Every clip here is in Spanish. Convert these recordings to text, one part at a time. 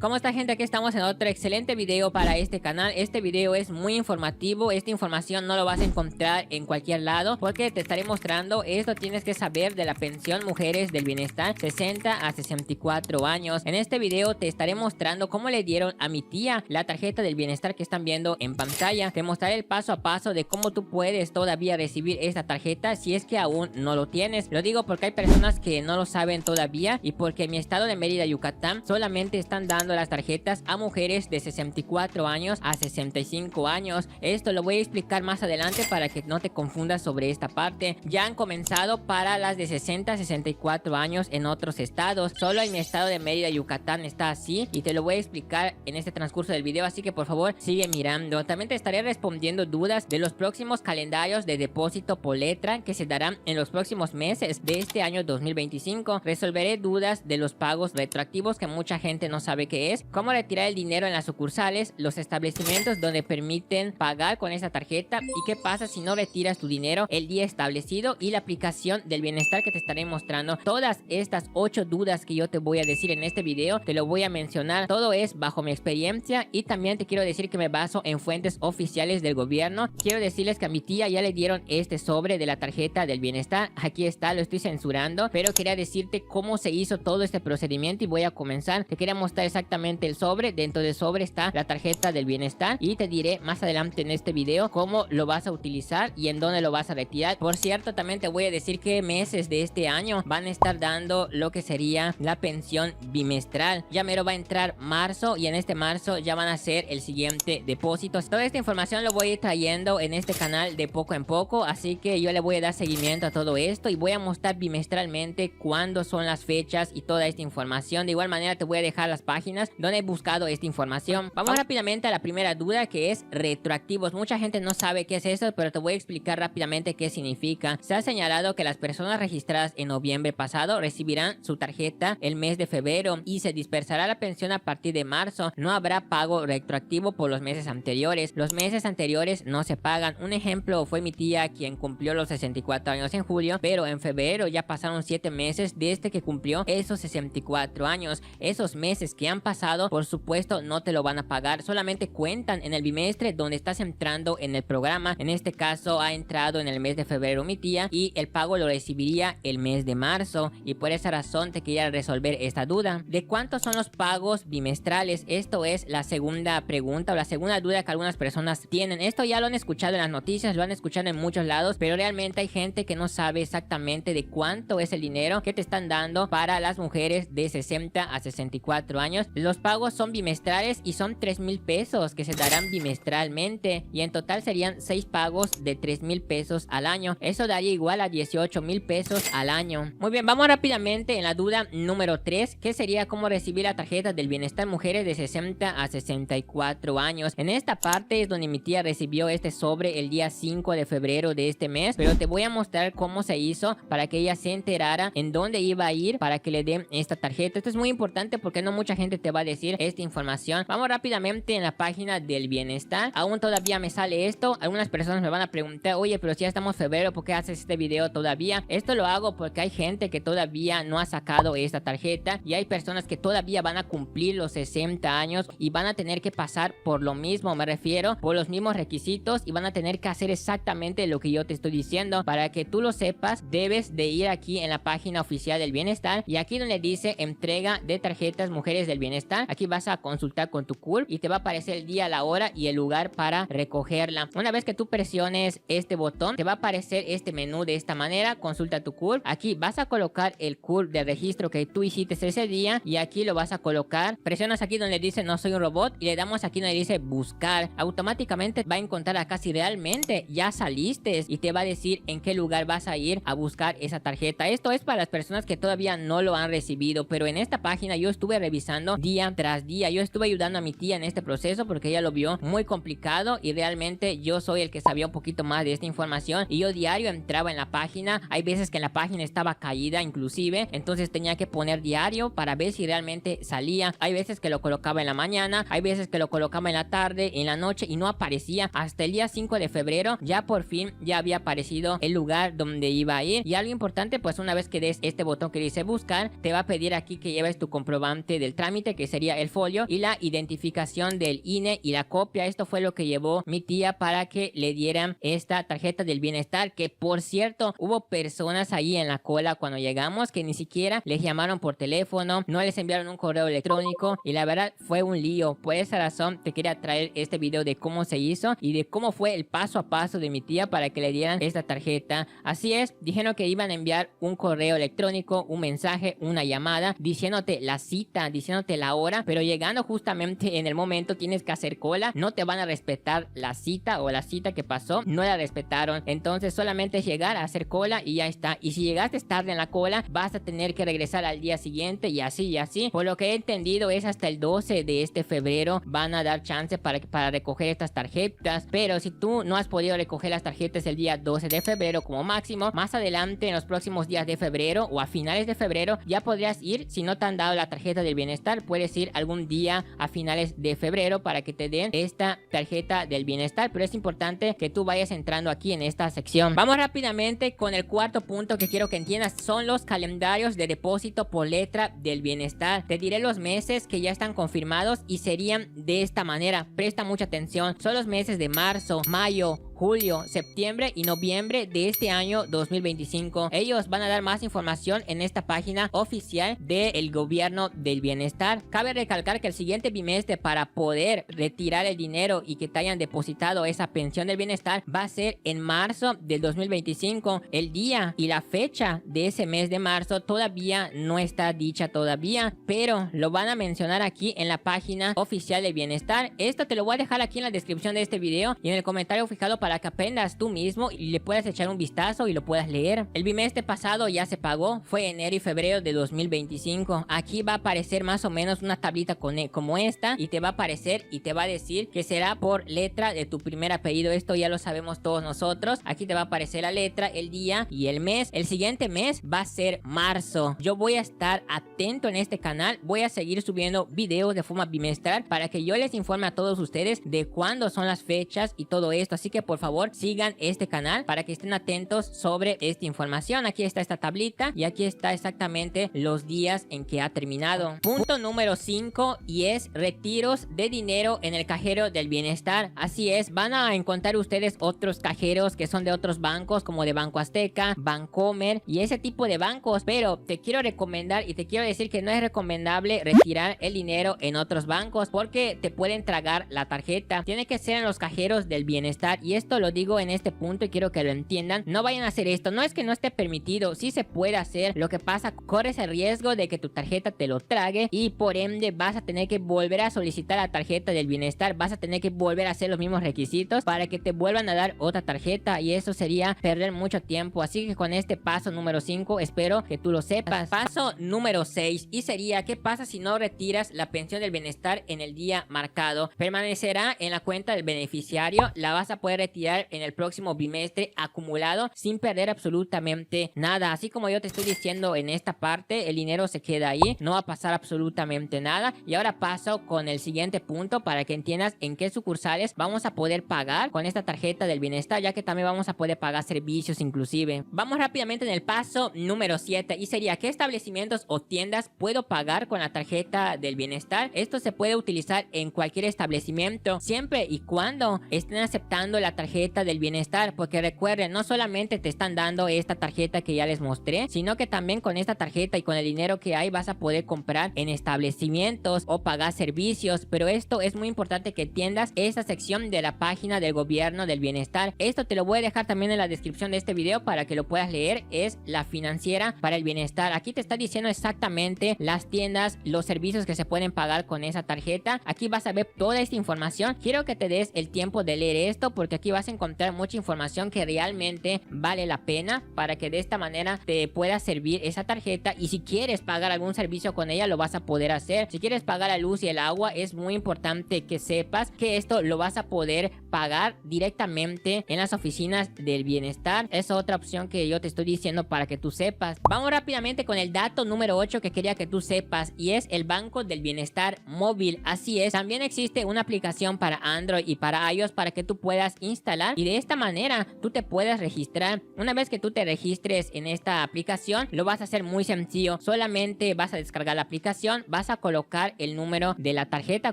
¿Cómo está, gente? Aquí estamos en otro excelente video para este canal. Este video es muy informativo. Esta información no lo vas a encontrar en cualquier lado porque te estaré mostrando esto. Tienes que saber de la pensión Mujeres del Bienestar 60 a 64 años. En este video te estaré mostrando cómo le dieron a mi tía la tarjeta del bienestar que están viendo en pantalla. Te mostraré el paso a paso de cómo tú puedes todavía recibir esta tarjeta si es que aún no lo tienes. Lo digo porque hay personas que no lo saben todavía y porque en mi estado de Mérida, Yucatán, solamente están dando las tarjetas a mujeres de 64 años a 65 años. Esto lo voy a explicar más adelante para que no te confundas sobre esta parte. Ya han comenzado para las de 60 a 64 años en otros estados. Solo en mi estado de Mérida, Yucatán está así y te lo voy a explicar en este transcurso del video, así que por favor sigue mirando. También te estaré respondiendo dudas de los próximos calendarios de depósito por letra que se darán en los próximos meses de este año 2025. Resolveré dudas de los pagos retroactivos que mucha gente no sabe qué es, cómo retirar el dinero en las sucursales, los establecimientos donde permiten pagar con esa tarjeta y qué pasa si no retiras tu dinero el día establecido, y la aplicación del bienestar que te estaré mostrando. Todas estas 8 dudas que yo te voy a decir en este video te lo voy a mencionar. Todo es bajo mi experiencia y también te quiero decir que me baso en fuentes oficiales del gobierno. Quiero decirles que a mi tía ya le dieron este sobre de la tarjeta del bienestar. Aquí está, lo estoy censurando, pero quería decirte cómo se hizo todo este procedimiento y voy a comenzar. Te quería mostrar exactamente el sobre. Dentro del sobre está la tarjeta del bienestar y te diré más adelante en este video cómo lo vas a utilizar y en dónde lo vas a retirar. Por cierto, también te voy a decir que meses de este año van a estar dando lo que sería la pensión bimestral. Ya mero va a entrar marzo y en este marzo ya van a hacer el siguiente depósito. Toda esta información lo voy a ir trayendo en este canal de poco en poco, así que yo le voy a dar seguimiento a todo esto y voy a mostrar bimestralmente cuándo son las fechas y toda esta información. De igual manera te voy a dejar las páginas donde he buscado esta información. Vamos rápidamente a la primera duda, que es retroactivos. Mucha gente no sabe qué es eso, pero te voy a explicar rápidamente qué significa. Se ha señalado que las personas registradas en noviembre pasado recibirán su tarjeta el mes de febrero y se dispersará la pensión a partir de marzo. No habrá pago retroactivo por los meses anteriores. Los meses anteriores no se pagan. Un ejemplo fue mi tía, quien cumplió los 64 años en julio, pero en febrero ya pasaron 7 meses desde que cumplió esos 64 años. Esos meses que han pasado, por supuesto, no te lo van a pagar, solamente cuentan en el bimestre donde estás entrando en el programa. En este caso ha entrado en el mes de febrero mi tía y el pago lo recibiría el mes de marzo, y por esa razón te quería resolver esta duda. ¿De cuántos son los pagos bimestrales? Esto es la segunda pregunta o la segunda duda que algunas personas tienen. Esto ya lo han escuchado en las noticias, lo han escuchado en muchos lados, pero realmente hay gente que no sabe exactamente de cuánto es el dinero que te están dando para las mujeres de 60 a 64 años. Los pagos son bimestrales y son 3,000 pesos que se darán bimestralmente, y en total serían 6 pagos de 3,000 pesos al año. Eso daría igual a 18,000 pesos al año. Muy bien, vamos rápidamente en la duda número 3, que sería cómo recibir la tarjeta del bienestar mujeres de 60 a 64 años. En esta parte es donde mi tía recibió este sobre el día 5 de febrero de este mes, pero te voy a mostrar cómo se hizo para que ella se enterara en dónde iba a ir para que le den esta tarjeta. Esto es muy importante porque no mucha gente te va a decir esta información. Vamos rápidamente en la página del bienestar. Aún todavía me sale esto. Algunas personas me van a preguntar: oye, pero si ya estamos en febrero, ¿por qué haces este video todavía? Esto lo hago porque hay gente que todavía no ha sacado esta tarjeta y hay personas que todavía van a cumplir los 60 años y van a tener que pasar por lo mismo, me refiero, por los mismos requisitos, y van a tener que hacer exactamente lo que yo te estoy diciendo. Para que tú lo sepas, debes de ir aquí en la página oficial del bienestar y aquí donde dice entrega de tarjetas mujeres del bienestar, aquí vas a consultar con tu CURP y te va a aparecer el día, la hora y el lugar para recogerla. Una vez que tú presiones este botón, te va a aparecer este menú de esta manera: consulta tu CURP. Aquí vas a colocar el CURP de registro que tú hiciste ese día y aquí lo vas a colocar. Presionas aquí donde dice no soy un robot y le damos aquí donde dice buscar. Automáticamente va a encontrar acá si realmente ya saliste y te va a decir en qué lugar vas a ir a buscar esa tarjeta. Esto es para las personas que todavía no lo han recibido, pero en esta página yo estuve revisando día tras día. Yo estuve ayudando a mi tía en este proceso porque ella lo vio muy complicado y realmente yo soy el que sabía un poquito más de esta información, y yo diario entraba en la página. Hay veces que en la página estaba caída inclusive, entonces tenía que poner diario para ver si realmente salía. Hay veces que lo colocaba en la mañana, hay veces que lo colocaba en la tarde, en la noche, y no aparecía. Hasta el día 5 de febrero ya por fin ya había aparecido el lugar donde iba a ir. Y algo importante, pues una vez que des este botón que dice buscar, te va a pedir aquí que lleves tu comprobante del trámite trámite, que sería el folio y la identificación del INE y la copia. Esto fue lo que llevó mi tía para que le dieran esta tarjeta del bienestar, que por cierto hubo personas ahí en la cola cuando llegamos que ni siquiera les llamaron por teléfono, no les enviaron un correo electrónico y la verdad fue un lío. Por esa razón te quería traer este video de cómo se hizo y de cómo fue el paso a paso de mi tía para que le dieran esta tarjeta. Así es, dijeron que iban a enviar un correo electrónico, un mensaje, una llamada diciéndote la cita, diciéndote la hora, pero llegando justamente en el momento tienes que hacer cola, no te van a respetar la cita o la cita que pasó, no la respetaron. Entonces solamente es llegar a hacer cola y ya está. Y si llegaste tarde en la cola, vas a tener que regresar al día siguiente y así y así. Por lo que he entendido es hasta el 12 de este febrero van a dar chance para recoger estas tarjetas. Pero si tú no has podido recoger las tarjetas el día 12 de febrero como máximo, más adelante en los próximos días de febrero o a finales de febrero ya podrías ir. Si no te han dado la tarjeta del bienestar, puedes ir algún día a finales de febrero para que te den esta tarjeta del bienestar. Pero es importante que tú vayas entrando aquí en esta sección. Vamos rápidamente con el cuarto punto que quiero que entiendas. Son los calendarios de depósito por letra del bienestar. Te diré los meses que ya están confirmados y serían de esta manera. Presta mucha atención. Son los meses de marzo, mayo, julio, septiembre y noviembre de este año 2025. Ellos van a dar más información en esta página oficial del gobierno del bienestar. Cabe recalcar que el siguiente bimestre, para poder retirar el dinero y que te hayan depositado esa pensión del bienestar, va a ser en marzo del 2025. El día y la fecha de ese mes de marzo todavía no está dicha todavía, pero lo van a mencionar aquí en la página oficial del bienestar. Esto te lo voy a dejar aquí en la descripción de este video y en el comentario fijado para que aprendas tú mismo y le puedas echar un vistazo y lo puedas leer. El bimestre pasado ya se pagó, fue enero y febrero de 2025. Aquí va a aparecer más o menos una tablita como esta y te va a aparecer y te va a decir que será por letra de tu primer apellido. Esto ya lo sabemos todos nosotros. Aquí te va a aparecer la letra, el día y el mes. El siguiente mes va a ser marzo. Yo voy a estar atento en este canal, voy a seguir subiendo videos de forma bimestral para que yo les informe a todos ustedes de cuándo son las fechas y todo esto. Así que por favor sigan este canal para que estén atentos sobre esta información. Aquí está esta tablita y aquí está exactamente los días en que ha terminado. Punto número 5 y es retiros de dinero en el cajero del bienestar. Así es, van a encontrar ustedes otros cajeros que son de otros bancos como de Banco Azteca, Bancomer y ese tipo de bancos, pero te quiero recomendar y te quiero decir que no es recomendable retirar el dinero en otros bancos porque te pueden tragar la tarjeta. Tiene que ser en los cajeros del bienestar y esto lo digo en este punto y quiero que lo entiendan. No vayan a hacer esto, no es que no esté permitido, sí se puede hacer. Lo que pasa, corres el riesgo de que tu tarjeta te lo trague y por ende vas a tener que volver a solicitar la tarjeta del bienestar, vas a tener que volver a hacer los mismos requisitos para que te vuelvan a dar otra tarjeta y eso sería perder mucho tiempo. Así que con este paso número 5 espero que tú lo sepas. Paso número 6 y sería: ¿qué pasa si no retiras la pensión del bienestar en el día marcado? Permanecerá en la cuenta del beneficiario, la vas a poder retirar en el próximo bimestre acumulado sin perder absolutamente nada. Así como yo te estoy diciendo en esta parte, el dinero se queda ahí, no va a pasar absolutamente nada. Y ahora paso con el siguiente punto para que entiendas en qué sucursales vamos a poder pagar con esta tarjeta del bienestar, ya que también vamos a poder pagar servicios inclusive. Vamos rápidamente en el paso número 7 y sería: ¿qué establecimientos o tiendas puedo pagar con la tarjeta del bienestar? Esto se puede utilizar en cualquier establecimiento siempre y cuando estén aceptando la tarjeta del bienestar, porque recuerden, no solamente te están dando esta tarjeta que ya les mostré, sino que también con esta tarjeta y con el dinero que hay vas a poder comprar en establecimientos o pagar servicios. Pero esto es muy importante que entiendas esta sección de la página del gobierno del bienestar. Esto te lo voy a dejar también en la descripción de este video para que lo puedas leer. Es la financiera para el bienestar. Aquí te está diciendo exactamente las tiendas, los servicios que se pueden pagar con esa tarjeta. Aquí vas a ver toda esta información. Quiero que te des el tiempo de leer esto porque aquí vas a encontrar mucha información que realmente vale la pena para que de esta manera te pueda servir esa tarjeta. Y si quieres pagar algún servicio con ella, lo vas a poder hacer. Si quieres pagar la luz y el agua, es muy importante que sepas que esto lo vas a poder pagar directamente en las oficinas del bienestar. Es otra opción que yo te estoy diciendo para que tú sepas. Vamos rápidamente con el dato número 8 que quería que tú sepas y es el Banco del Bienestar móvil. Así es, también existe una aplicación para Android y para iOS para que tú puedas instalar instalar y de esta manera tú te puedes registrar. Una vez que tú te registres en esta aplicación, lo vas a hacer muy sencillo. Solamente vas a descargar la aplicación, vas a colocar el número de la tarjeta,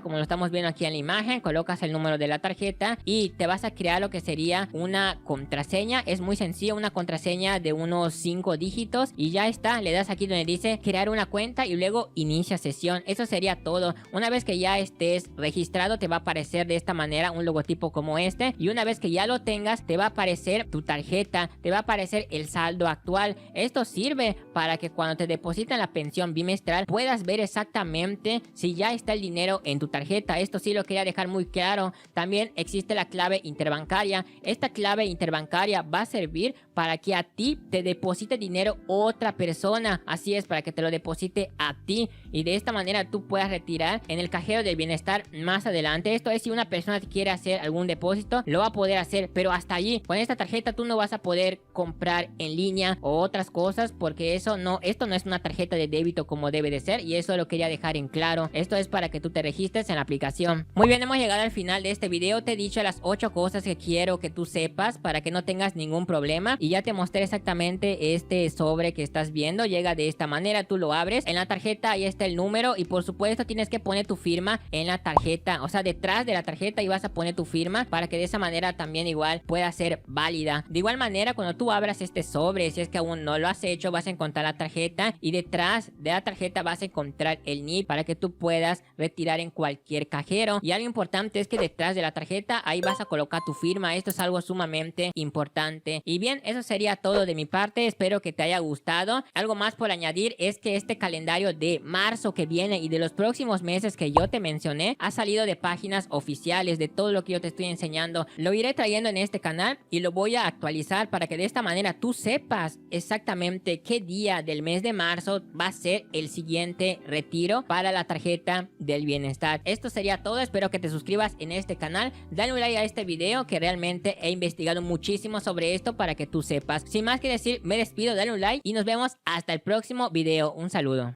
como lo estamos viendo aquí en la imagen. Colocas el número de la tarjeta y te vas a crear lo que sería una contraseña. Es muy sencillo, una contraseña de unos 5 dígitos y ya está. Le das aquí donde dice crear una cuenta y luego inicia sesión. Eso sería todo. Una vez que ya estés registrado, te va a aparecer de esta manera un logotipo como este, y una vez que ya lo tengas, te va a aparecer tu tarjeta, te va a aparecer el saldo actual. Esto sirve para que cuando te depositan la pensión bimestral puedas ver exactamente si ya está el dinero en tu tarjeta. Esto sí lo quería dejar muy claro. También existe la clave interbancaria. Esta clave interbancaria va a servir para que a ti te deposite dinero otra persona. Así es, para que te lo deposite a ti y de esta manera tú puedas retirar en el cajero del bienestar más adelante. Esto es, si una persona quiere hacer algún depósito, lo va a poder hacer, pero hasta allí. Con esta tarjeta tú no vas a poder comprar en línea o otras cosas, porque esto no es una tarjeta de débito como debe de ser, y eso lo quería dejar en claro. Esto es para que tú te registres en la aplicación. Muy bien, hemos llegado al final de este video. Te he dicho las 8 cosas que quiero que tú sepas para que no tengas ningún problema, y ya te mostré exactamente este sobre que estás viendo. Llega de esta manera, tú lo abres, en la tarjeta ahí está el número, y por supuesto tienes que poner tu firma en la tarjeta, o sea, detrás de la tarjeta, y vas a poner tu firma para que de esa manera también igual pueda ser válida. De igual manera, cuando tú abras este sobre, si es que aún no lo has hecho, vas a encontrar la tarjeta, y detrás de la tarjeta vas a encontrar el NIP para que tú puedas retirar en cualquier cajero. Y algo importante es que detrás de la tarjeta ahí vas a colocar tu firma. Esto es algo sumamente importante. Y bien, eso sería todo de mi parte. Espero que te haya gustado. Algo más por añadir es que este calendario de marzo que viene y de los próximos meses que yo te mencioné ha salido de páginas oficiales. De todo lo que yo te estoy enseñando lo iré trayendo en este canal y lo voy a actualizar para que de esta manera tú sepas exactamente qué día del mes de marzo va a ser el siguiente retiro para la tarjeta del bienestar. Esto sería todo. Espero que te suscribas en este canal, dale un like a este video, que realmente he investigado muchísimo sobre esto para que tú sepas. Sin más que decir, me despido, dale un like y nos vemos hasta el próximo video. Un saludo.